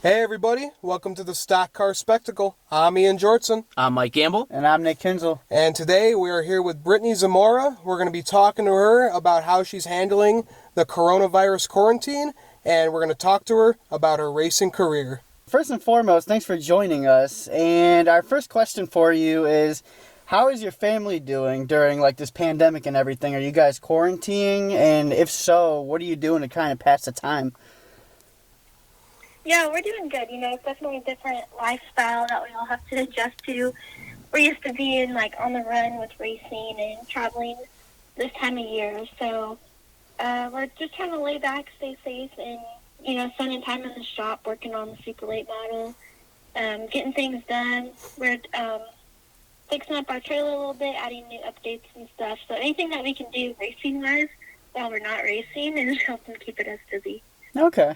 Hey everybody, welcome to the Stock Car Spectacle. I'm Ian Jortson. I'm Mike Gamble. And I'm Nick Kinzel. And today we are here with Brittney Zamora. We're going to be talking to her about how she's handling the coronavirus quarantine, and we're going to talk to her about her racing career. First and foremost, thanks for joining us. And our first question for you is, how is your family doing during this pandemic and everything? Are you guys quarantining? And if so, what are you doing to kind of pass the time? Yeah, we're doing good. It's definitely a different lifestyle that we all have to adjust to. We're used to being on the run with racing and traveling this time of year. So we're just trying to lay back, stay safe, and spending time in the shop working on the super late model, getting things done. We're fixing up our trailer a little bit, adding new updates and stuff. So anything that we can do racing-wise while we're not racing is helping keep us busy. Okay.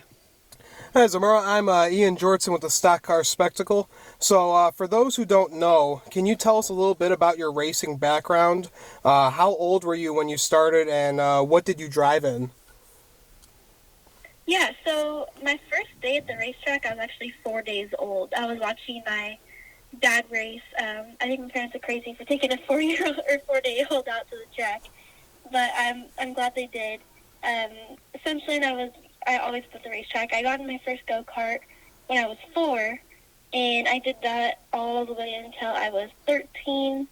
Hi Zamora, I'm Ian Jortson with the Stock Car Spectacle. So for those who don't know, can you tell us a little bit about your racing background? How old were you when you started, and what did you drive in? Yeah, so my first day at the racetrack, I was actually 4 days old. I was watching my dad race. I think my parents are crazy for taking a 4-year-old or 4-day-old out to the track, but I'm glad they did. Essentially, I always put the racetrack. I got in my first go-kart when I was 4, and I did that all the way until I was 13.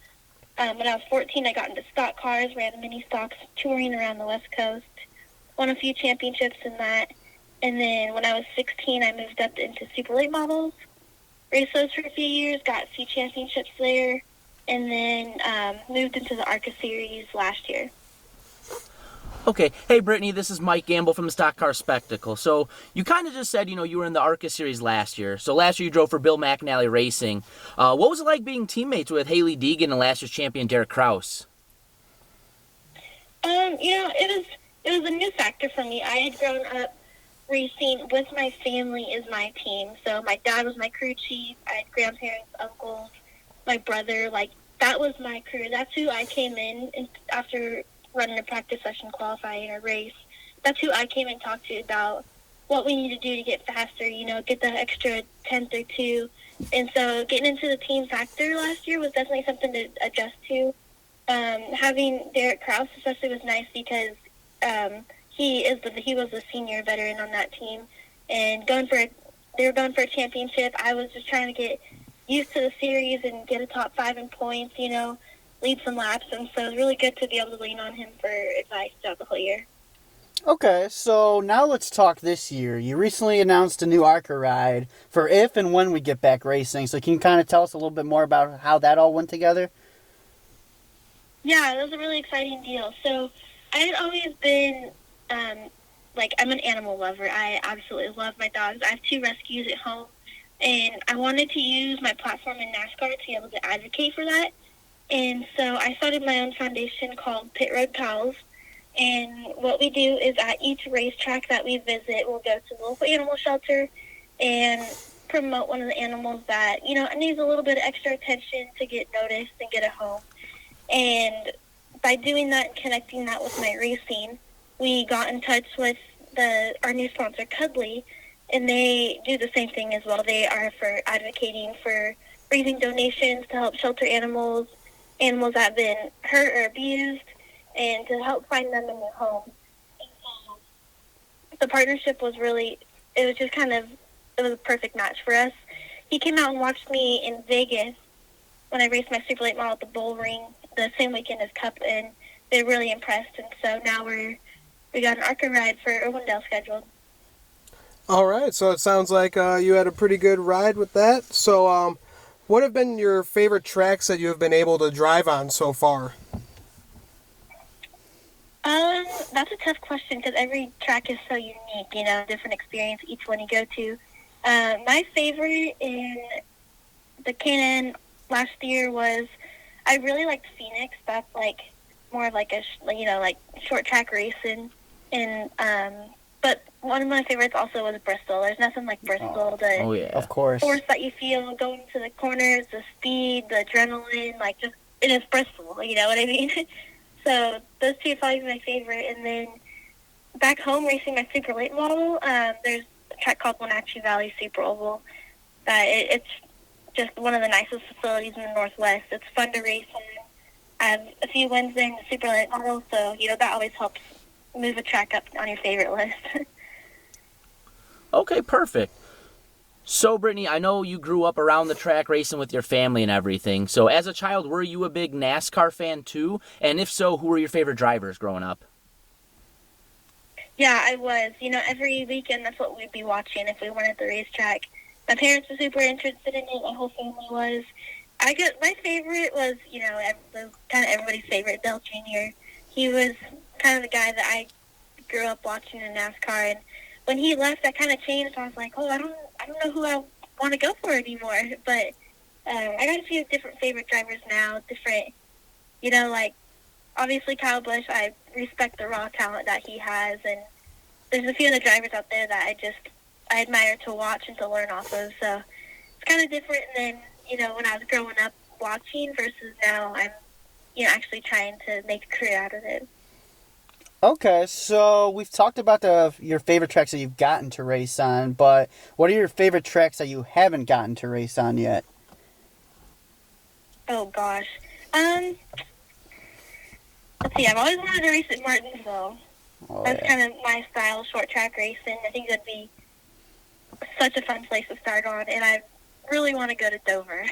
When I was 14, I got into stock cars, ran mini stocks, touring around the West Coast, won a few championships in that. And then when I was 16, I moved up into super late models, raced those for a few years, got a few championships there, and then moved into the ARCA series last year. Okay, hey Brittney, this is Mike Gamble from the Stock Car Spectacle. So you kind of just said, you were in the ARCA series last year. So last year you drove for Bill McAnally Racing. What was it like being teammates with Haley Deegan and last year's champion Derek Kraus? It was a new factor for me. I had grown up racing with my family as my team. So my dad was my crew chief. I had grandparents, uncles, my brother. That was my crew. That's who I came in and after running a practice session, qualifying or race. That's who I came and talked to about what we need to do to get faster, get that extra tenth or two. And so getting into the team factor last year was definitely something to adjust to. Having Derek Kraus especially was nice because he was a senior veteran on that team, and they were going for a championship. I was just trying to get used to the series and get a top 5 in points, lead some laps, and so it was really good to be able to lean on him for advice throughout the whole year. Okay, so now let's talk this year. You recently announced a new ARCA ride for if and when we get back racing. So can you kind of tell us a little bit more about how that all went together? Yeah, it was a really exciting deal. So I had always been, I'm an animal lover. I absolutely love my dogs. I have 2 rescues at home, and I wanted to use my platform in NASCAR to be able to advocate for that. And so I started my own foundation called Pit Road Pals. And what we do is at each racetrack that we visit, we'll go to the local animal shelter and promote one of the animals that, needs a little bit of extra attention to get noticed and get a home. And by doing that and connecting that with my racing, we got in touch with our new sponsor, Cuddly, and they do the same thing as well. They are for advocating for raising donations to help shelter animals that have been hurt or abused, and to help find them a new home. The partnership was it was a perfect match for us. He came out and watched me in Vegas when I raced my super late model at the Bull Ring the same weekend as Cup, and they're really impressed. And so now we got an ARCA ride for Irwindale scheduled. All right, so it sounds like you had a pretty good ride with that. So what have been your favorite tracks that you have been able to drive on so far? That's a tough question because every track is so unique, different experience each one you go to. My favorite in the K&N last year was, I really liked Phoenix. That's more of a short track racing. And but one of my favorites also was Bristol. There's nothing like Bristol. Oh yeah, of course. Force that you feel going to the corners, the speed, the adrenaline, it is Bristol. You know what I mean? So those two are probably my favorite. And then back home racing my super late model, there's track called Wenatchee Valley Super Oval. It's just one of the nicest facilities in the Northwest. It's fun to race in. I have a few wins there in the super late model, so that always helps move a track up on your favorite list. Okay, perfect. So, Brittney, I know you grew up around the track racing with your family and everything. So, as a child, were you a big NASCAR fan too? And if so, who were your favorite drivers growing up? Yeah, I was. Every weekend that's what we'd be watching if we weren't at the racetrack. My parents were super interested in it. My whole family was. My favorite was, kind of everybody's favorite, Dale Jr. He was kind of the guy that I grew up watching in NASCAR, and when he left, that kind of changed. I was like, I don't know who I want to go for anymore. But I got a few different favorite drivers now. Different, like obviously Kyle Busch. I respect the raw talent that he has, and there's a few of the drivers out there that I admire to watch and to learn off of. So it's kind of different than when I was growing up watching versus now I'm actually trying to make a career out of it. Okay, so we've talked about your favorite tracks that you've gotten to race on, but what are your favorite tracks that you haven't gotten to race on yet? Oh gosh, let's see. I've always wanted to race at Martinsville. That's kind of my style, short track racing. I think that'd be such a fun place to start on, and I really want to go to Dover.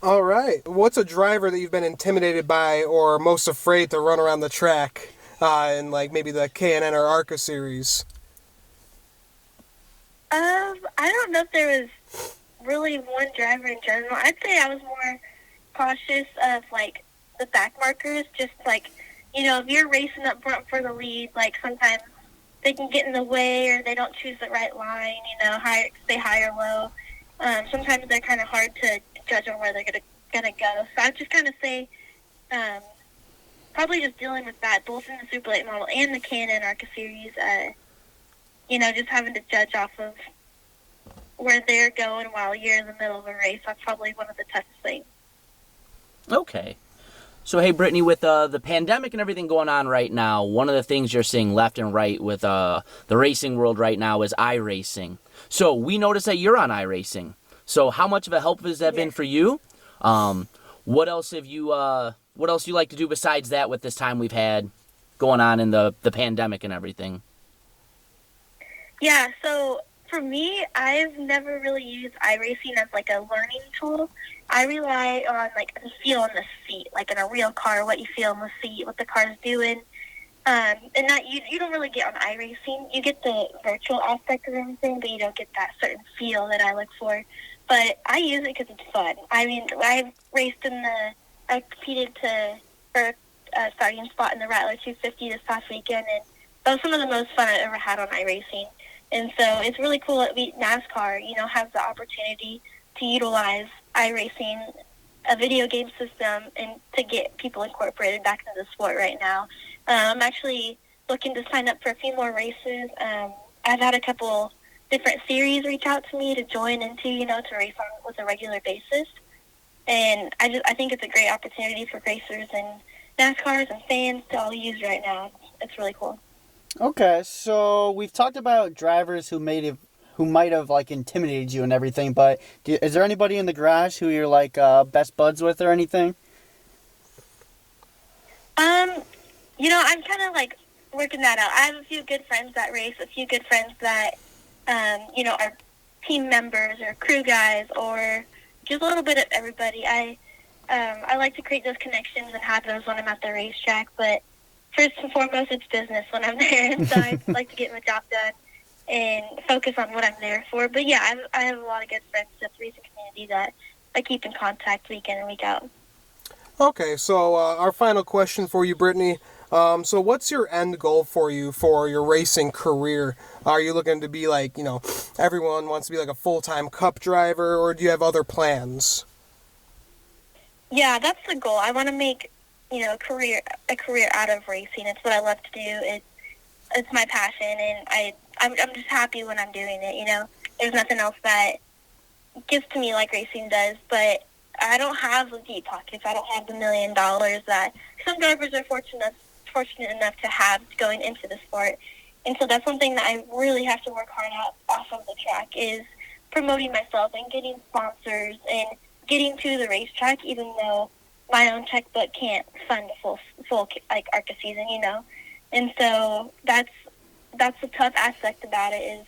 All right. What's a driver that you've been intimidated by or most afraid to run around the track in like maybe the K&N or ARCA series? I don't know if there was really one driver in general. I'd say I was more cautious of like the back markers, just like, if you're racing up front for the lead, like sometimes they can get in the way or they don't choose the right line, stay high or low. Sometimes they're kind of hard to judge on where they're gonna go. So I'd just kind of say probably just dealing with that, both in the Super Late Model and the K&N ARCA series, just having to judge off of where they're going while you're in the middle of a race. That's probably one of the toughest things. Okay. So, hey, Brittney, with the pandemic and everything going on right now, one of the things you're seeing left and right with the racing world right now is iRacing. So we noticed that you're on iRacing. So how much of a help has that been for you? What else you like to do besides that with this time we've had going on in the pandemic and everything? Yeah, so for me, I've never really used iRacing as like a learning tool. I rely on like the feel in the seat, like in a real car, what you feel in the seat, what the car's doing. And that you don't really get on iRacing. You get the virtual aspect of everything, but you don't get that certain feel that I look for. But I use it because it's fun. I mean, I competed for a starting spot in the Rattler 250 this past weekend, and that was some of the most fun I've ever had on iRacing. And so it's really cool that NASCAR, has the opportunity to utilize iRacing, a video game system, and to get people incorporated back into the sport right now. I'm actually looking to sign up for a few more races. I've had a couple different series reach out to me to join into, to race on with a regular basis. And I think it's a great opportunity for racers and NASCARs and fans to all use right now. It's really cool. Okay, so we've talked about drivers who might have like intimidated you and everything, but is there anybody in the garage who you're like best buds with or anything? I'm kind of like working that out. I have a few good friends that race, a few good friends that, are team members or crew guys or just a little bit of everybody. I like to create those connections and have those when I'm at the racetrack, but first and foremost, it's business when I'm there, and so I like to get my job done and focus on what I'm there for. But yeah, I have a lot of good friends in the racing community that I keep in contact week in and week out. Okay, so our final question for you, Brittney. So what's your end goal for your racing career? Are you looking to be like, everyone wants to be like a full-time cup driver, or do you have other plans? Yeah, that's the goal. I want to make, a career out of racing. It's what I love to do. It's my passion, and I'm just happy when I'm doing it, There's nothing else that gives to me like racing does, but I don't have the deep pockets. I don't have the $1 million that some drivers are fortunate enough to have going into the sport. And so that's one thing that I really have to work hard at off of the track is promoting myself and getting sponsors and getting to the racetrack, even though my own checkbook can't fund a full like ARCA season, you know. And so that's the tough aspect about it is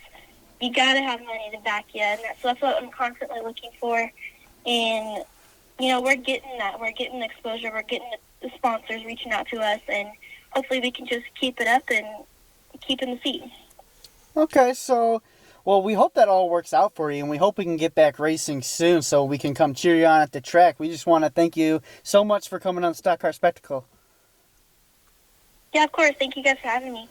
you got to have money to back you, and so that's what I'm constantly looking for. And you know, we're getting that. We're getting the exposure. We're getting the sponsors reaching out to us, and hopefully we can just keep it up and keep in the seat. Okay, so, well, we hope that all works out for you, and we hope we can get back racing soon so we can come cheer you on at the track. We just want to thank you so much for coming on Stock Car Spectacle. Yeah, of course. Thank you guys for having me.